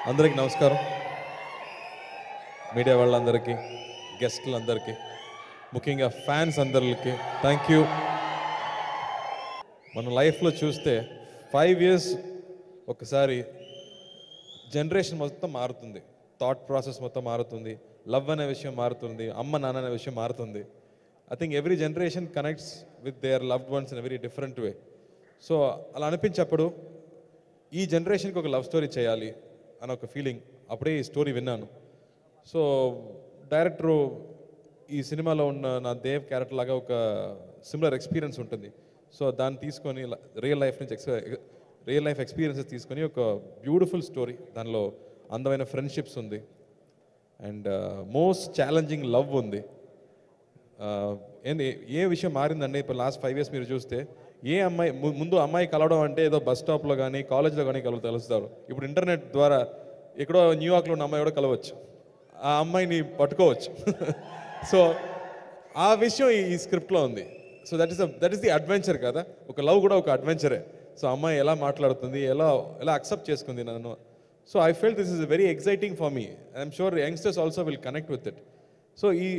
అందరికీ నమస్కారం. మీడియా వాళ్ళందరికీ, గెస్టులందరికీ, ముఖ్యంగా ఫ్యాన్స్ అందరికి థ్యాంక్ యూ. మన లైఫ్లో చూస్తే 5 years ఒకసారి జనరేషన్ మొత్తం మారుతుంది, థాట్ ప్రాసెస్ మొత్తం మారుతుంది, లవ్ అనే విషయం మారుతుంది, అమ్మ నాన్న అనే విషయం మారుతుంది. I think every generation connects with their loved ones in a very different way. So అలా అనిపించప్పుడు ఈ జనరేషన్కి ఒక లవ్ స్టోరీ చేయాలి అని ఒక ఫీలింగ్, అప్పుడే ఈ స్టోరీ విన్నాను. సో డైరెక్టరు ఈ సినిమాలో ఉన్న నా దేవ్ క్యారెక్టర్ లాగా ఒక సిమిలర్ ఎక్స్పీరియన్స్ ఉంటుంది. సో దాన్ని తీసుకొని రియల్ లైఫ్ ఎక్స్పీరియన్సెస్ తీసుకొని ఒక బ్యూటిఫుల్ స్టోరీ, దానిలో అందమైన ఫ్రెండ్షిప్స్ ఉంది అండ్ మోస్ట్ ఛాలెంజింగ్ లవ్ ఉంది. ఏంది ఏ విషయం మారిందండి ఇప్పుడు లాస్ట్ 5 years మీరు చూస్తే? ఏ అమ్మాయి ముందు అమ్మాయి కలవడం అంటే ఏదో బస్ స్టాప్లో కానీ కాలేజ్లో కానీ తెలుస్తారు. ఇప్పుడు ఇంటర్నెట్ ద్వారా ఎక్కడో న్యూయార్క్లో ఉన్న అమ్మాయి కూడా కలవచ్చు, ఆ అమ్మాయిని పట్టుకోవచ్చు. సో ఆ విషయం ఈ స్క్రిప్ట్లో ఉంది. So that is the adventure కదా, ఒక లవ్ కూడా ఒక అడ్వెంచరే. సో అమ్మాయి ఎలా మాట్లాడుతుంది, ఎలా అక్సెప్ట్ చేసుకుంది నన్ను. So I feel this is very exciting for me. I'm sure youngsters also will connect with it. So ఈ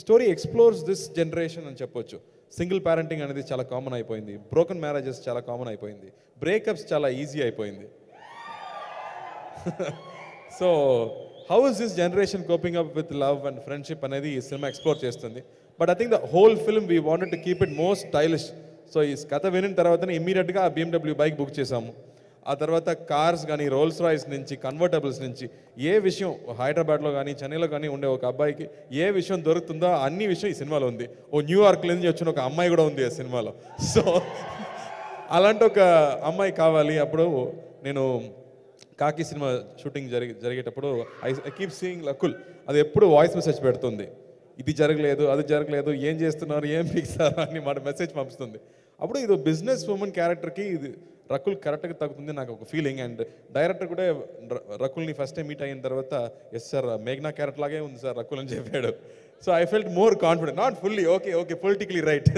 స్టోరీ ఎక్స్ప్లోర్స్ దిస్ జనరేషన్ అని చెప్పొచ్చు. సింగిల్ పేరెంటింగ్ అనేది చాలా కామన్ అయిపోయింది, బ్రోకన్ మ్యారేజెస్ చాలా కామన్ అయిపోయింది, బ్రేకప్స్ చాలా ఈజీ అయిపోయింది. So how is this generation coping up with love and friendship అనేది ఈ సినిమా ఎక్స్ప్లోర్ చేస్తుంది. But I think the whole film we wanted to keep it most stylish. So ఈ కథ వినిన తర్వాతనే ఇమ్మీడియట్గా BMW బైక్ బుక్ చేసాము. ఆ తర్వాత కార్స్ కానీ, రోల్స్ రాయ్స్ నుంచి, కన్వర్టబుల్స్ నుంచి ఏ విషయం హైదరాబాద్లో కానీ చెన్నైలో కానీ ఉండే ఒక అబ్బాయికి ఏ విషయం దొరుకుతుందో అన్ని విషయం ఈ సినిమాలో ఉంది. ఓ న్యూయార్క్ నుంచి వచ్చిన ఒక అమ్మాయి కూడా ఉంది ఆ సినిమాలో. సో అలాంటి ఒక అమ్మాయి కావాలి. అప్పుడు నేను కాకి సినిమా షూటింగ్ జరిగేటప్పుడు ఐ కీప్ సీయింగ్ లకుల్, అది ఎప్పుడు వాయిస్ మెసేజ్ పెడుతుంది, ఇది జరగలేదు, అది జరగలేదు, ఏం చేస్తున్నారు, ఏం పిక్సారు అని మాట మెసేజ్ పంపిస్తుంది. అప్పుడు ఇది బిజినెస్ ఉమెన్ క్యారెక్టర్కి ఇది రకుల్ కరెక్ట్గా తగ్గుతుంది నాకు ఒక ఫీలింగ్. అండ్ డైరెక్టర్ కూడా రకుల్ని ఫస్ట్ టైం మీట్ అయిన తర్వాత, ఎస్ సార్ మేఘ్నా క్యారెక్టర్ లాగే ఉంది సార్ రకుల్ అని చెప్పాడు. So I felt more confident, not fully okay politically right,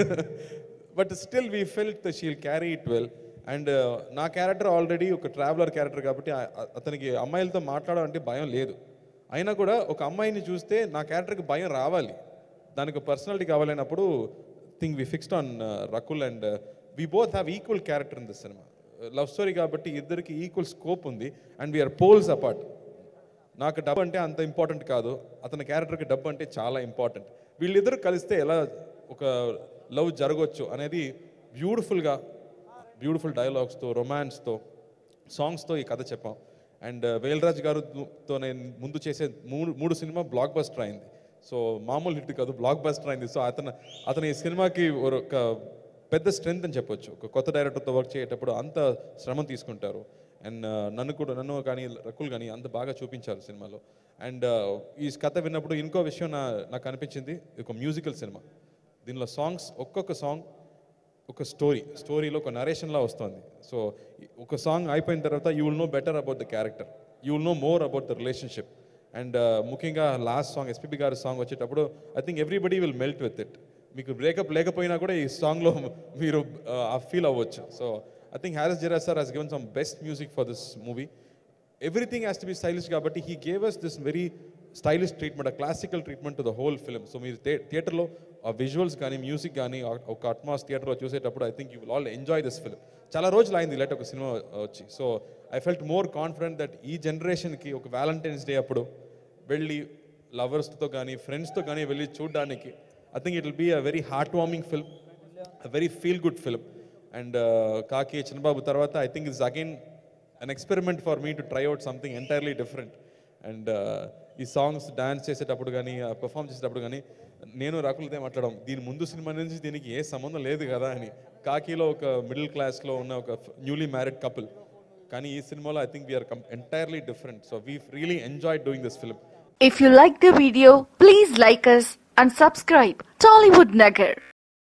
but still we felt she'll carry it well. And నా క్యారెక్టర్ ఆల్రెడీ ఒక traveller character కాబట్టి అతనికి అమ్మాయిలతో మాట్లాడాలంటే భయం లేదు. అయినా కూడా ఒక అమ్మాయిని చూస్తే నా క్యారెక్టర్కి భయం రావాలి, దానికి పర్సనాలిటీ కావాలన్నప్పుడు think we fixed on Rakul. And we both have equal character in this cinema. Love story కాబట్టి ఇద్దరికి ఈక్వల్ స్కోప్ ఉంది అండ్ వీఆర్ పోల్స్ అపార్ట్. నాకు డబ్బు అంటే అంత ఇంపార్టెంట్ కాదు, అతని క్యారెక్టర్కి డబ్బు అంటే చాలా ఇంపార్టెంట్. వీళ్ళిద్దరు కలిస్తే ఎలా ఒక లవ్ జరగవచ్చు అనేది బ్యూటిఫుల్ డైలాగ్స్తో, రొమాన్స్తో, సాంగ్స్తో ఈ కథ చెప్పాం. అండ్ వేల్రాజ్ గారితో నేను ముందు చేసే మూడు సినిమా బ్లాక్ బస్టర్ అయింది. సో మామూలు హిట్ కాదు, బ్లాక్ బస్టర్ అయింది. సో అతను ఈ సినిమాకి ఒక పెద్ద స్ట్రెంగ్త్ అని చెప్పొచ్చు. ఒక కొత్త డైరెక్టర్తో వర్క్ చేసేటప్పుడు అంత శ్రమ తీసుకుంటారు. అండ్ నన్ను కానీ రకుల్ కానీ అంత బాగా చూపించారు సినిమాలో. అండ్ ఈ కథ విన్నప్పుడు ఇంకో విషయం నాకు అనిపించింది, ఒక మ్యూజికల్ సినిమా. దీనిలో సాంగ్స్ ఒక్కొక్క సాంగ్ ఒక స్టోరీలో ఒక నరేషన్లా వస్తుంది. సో ఒక సాంగ్ అయిపోయిన తర్వాత you will know better about the character, you will know more about the relationship. And ముఖ్యంగా లాస్ట్ సాంగ్ ఎస్పీబీ గారి సాంగ్ వచ్చేటప్పుడు I think everybody will melt with it. మీకు బ్రేకప్ లేకపోయినా కూడా ఈ సాంగ్లో మీరు ఫీల్ అవ్వచ్చు. So I think Harris Jayaraj sir has given some best music for this movie. Everything has to be stylish కాబట్టి he gave us this very stylish treatment, a classical treatment to the whole film. So మీరు థియేటర్లో ఆ visuals కానీ, music కానీ, ఒక Atmos థియేటర్లో చూసేటప్పుడు I think you will all enjoy this film. చాలా రోజులు అయింది ఇలాంటి ఒక సినిమా వచ్చి. So I felt more confident that ఈ జనరేషన్కి ఒక వ్యాలంటైన్స్ డే అప్పుడు వెళ్ళి లవర్స్తో కానీ, ఫ్రెండ్స్తో కానీ వెళ్ళి చూడడానికి I think it will be a very heartwarming film, a very feel-good film. And Kaki Channababu Tarvata, I think it's again an experiment for me to try out something entirely different. And ఈ songs dance చేసేటప్పుడు కానీ, perform చేసేటప్పుడు కానీ నేను రాకులతో మాట్లాడడం, దీని ముందు cinema నుంచి దీనికి ఏ సంబంధం లేదు కదా అని. కాకీలో ఒక మిడిల్ క్లాస్లో ఉన్న ఒక న్యూలీ మ్యారీడ్ కపుల్, కానీ ఈ సినిమాలో I think we are entirely different. So we've really enjoyed doing this film. If you like the video, please like us and subscribe Tollywood Nagar.